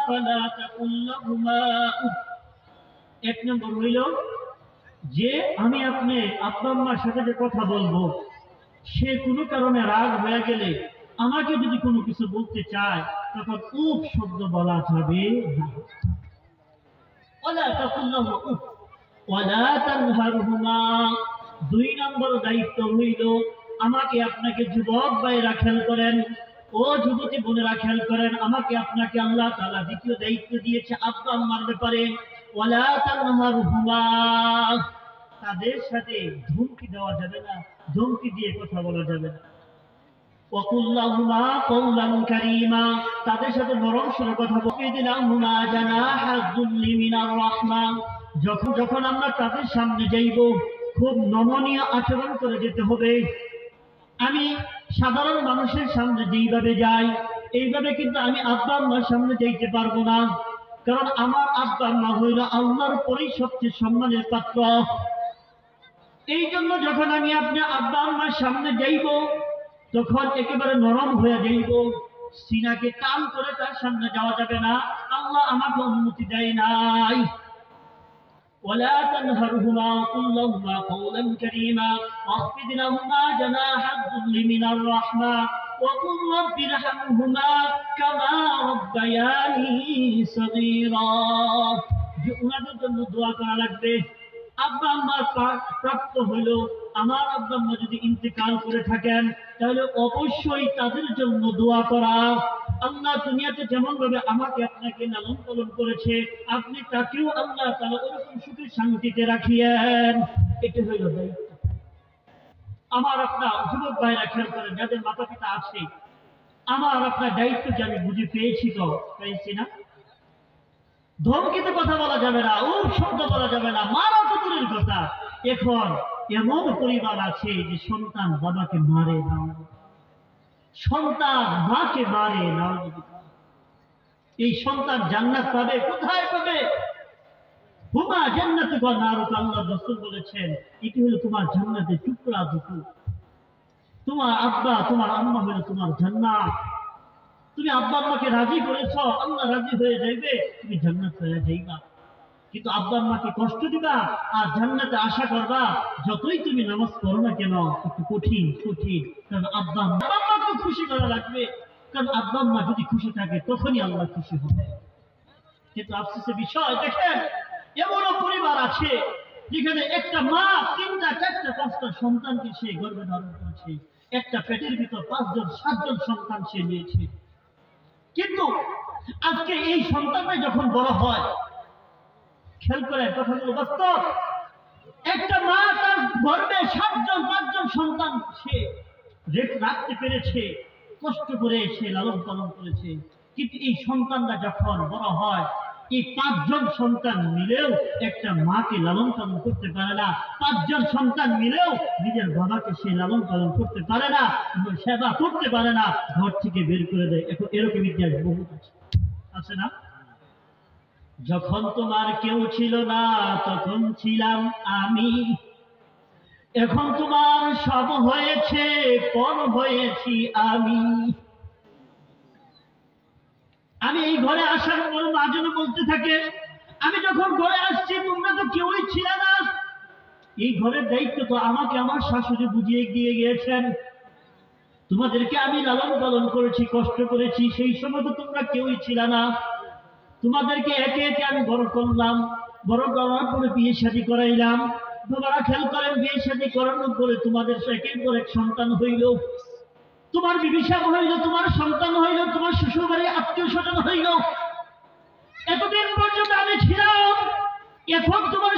فلا تقل لهما أف। এক নম্বর হইল যে আমি আপনি আব্বা আম্মার সাথে যে কথা বলবো, সে কোনো কারণে রাগ হয়ে গেলে আমাকে যদি কোনো কিছু বলতে চায় তখন উফ শব্দ বলা যাবে না। ওয়ালা তাকুল লাহুমা উফ ওয়ালা তানহারহুমা। দুই নম্বর দায়িত্ব হইল আমাকে আপনাকে যুবক ভাইরা খেয়াল করেন, ও যুবতী বোনেরা খেয়াল করেন, আমাকে আপনাকে আল্লাহ তাআলা দ্বিতীয় দায়িত্ব দিয়েছে আব্বা আম্মার ব্যাপারে। ওয়ালা তানহারহুমা, তাদের সাথে ধমকি দেওয়া যাবে না, ধমকি দিয়ে কথা বলা যাবে না। ওয়াকুল লাহুমা কওলান কারীমা, তাদের সাথে নরম স্বরে কথা বলতে দিলাহুমা জানাহা যুল্লি মিনার রাহমা। যখন আমরা তাদের সামনে যাইব খুব নমনীয় আচরণ করে যেতে হবে। আমি সাধারণ মানুষের সামনে যেইভাবে যাই এইভাবে কিন্তু আমি আব্বা আম্মার সামনে যাইতে পারবো না, কারণ আমার আব্বা আম্মা হইল আল্লাহর পরেই সবচেয়ে সম্মানের পাত্র। এই জন্য যখন আমি আপনার আব্বা আম্মার সামনে যাইব তখন একেবারে নরম হয়ে যাইব, সিনাকে টান করে তার সামনে যাওয়া যাবে না, আল্লাহ আমাকে অনুমতি দেয় নাই। ولا تنهرهما وقل لهما قولا كريما واخفض لهما جناح الذل من الرحمة وقل رب ارحمهما كما ربياني صغيرا। যে উনাদের জন্য দোয়া করা লাগবে। আব্বা আম্মার প্রাপ্ত হইল, আমার আব্বা আম্মা যদি ইন্তেকাল করে থাকেন তাহলে অবশ্যই তাদের জন্য দোয়া করা। আল্লাহ দুনিয়াতে যেমন ভাবে আমাকে আপনাকে লালন পালন করেছে, আপনি তাকেও আল্লাহ তাআলা ওরকম সুখে শান্তিতে রাখিয়েন। এটা হইল দায়িত্ব। আমার আপনার যুবক ভাইরা খেয়াল করেন, যাদের মাতা পিতা আছে, আমার আপনার দায়িত্বকে আমি বুঝে পেয়েছি, তো পেয়েছি না। ধমকিতে কথা বলা যাবে না, উফ শব্দ বলা যাবে না, মারা তো দূরের কথা। এখন এমন পরিবার আছে যে সন্তান বাবাকে মারে না, সন্তান মাকে মারে না। এই সন্তান জান্নাত পাবে কোথায় পাবে? হুমা জান্নাতুকা নারুকা, আল্লাহ রাসূল বলেছেন এটি হলো তোমার জান্নাতের টুকরা দুটো। তোমার আব্বা তোমার আম্মা হলো তোমার জান্নাত। তুমি আব্বা আম্মাকে রাজি করেছ, আল্লাহ রাজি হয়ে যাইবে, তুমি জান্নাত হয়ে যাইবা। কিন্তু আব্বা আম্মাকে কষ্ট দিবা আর জান্নাতে আশা করবা, যতই তুমি নামাজ পড়ো না কেন একটু কঠিন কঠিন, কারণ আব্বা আম্মাকে খুশি করা লাগবে। কারণ আব্বা আম্মা যদি খুশি থাকে তখনই আল্লাহ খুশি হবে। কিন্তু আফসোসের বিষয়, দেখেন এমনও পরিবার আছে যেখানে একটা মা 3টা 4টা 5টা সন্তানকে সে গর্ভে ধারণ করেছে, একটা পেটের ভিতর 5 জন 7 জন সন্তান সে নিয়েছে। কিন্তু আজকে এই সন্তানটা যখন বড় হয়, খেয়াল করে কথাগুলো বাস্তব, একটা মা তার গর্ভে 7 জন 5 জন সন্তান সে রাখতে পেরেছে, কষ্ট করে সে লালন পালন করেছে। কিন্তু এই সন্তানরা যখন বড় হয়, এই 5 জন সন্তান মিলেও একটা মাকে লালন পালন করতে পারে না, 5 জন সন্তান মিলেও নিজের বাবাকে সে লালন পালন করতে পারে না, সেবা করতে পারে না, ঘর থেকে বের করে দেয়। এখন এরকম ইতিহাস বহুত আছে না? যখন তোমার কেউ ছিল না তখন ছিলাম আমি, এখন তোমার সব হয়েছে পর হয়েছি আমি। আমি এই ঘরে আসার পর মা যেন বলতে থাকে, আমি যখন ঘরে আসছি তোমরা তো কেউই ছিল না, এই ঘরের দায়িত্ব তো আমাকে আমার শাশুড়ি বুঝিয়ে দিয়ে গিয়েছেন, তোমাদেরকে আমি লালন পালন করেছি, কষ্ট করেছি, সেই সময় তো তোমরা কেউই ছিল না, তোমাদেরকে একে একে আমি বড় করলাম, বড় করার পরে বিয়ে শাদী করাইলাম। বাবারা খেয়াল করেন, বিয়ে শাদী করানোর পরে তোমাদের একের পর এক সন্তান হইল, তোমার বিবিসাব হইল, তোমার সন্তান হইল, তোমার শ্বশুর বাড়ি আত্মীয় স্বজন হইল। এতদিন পর্যন্ত আমি ছিলাম, এখন তোমার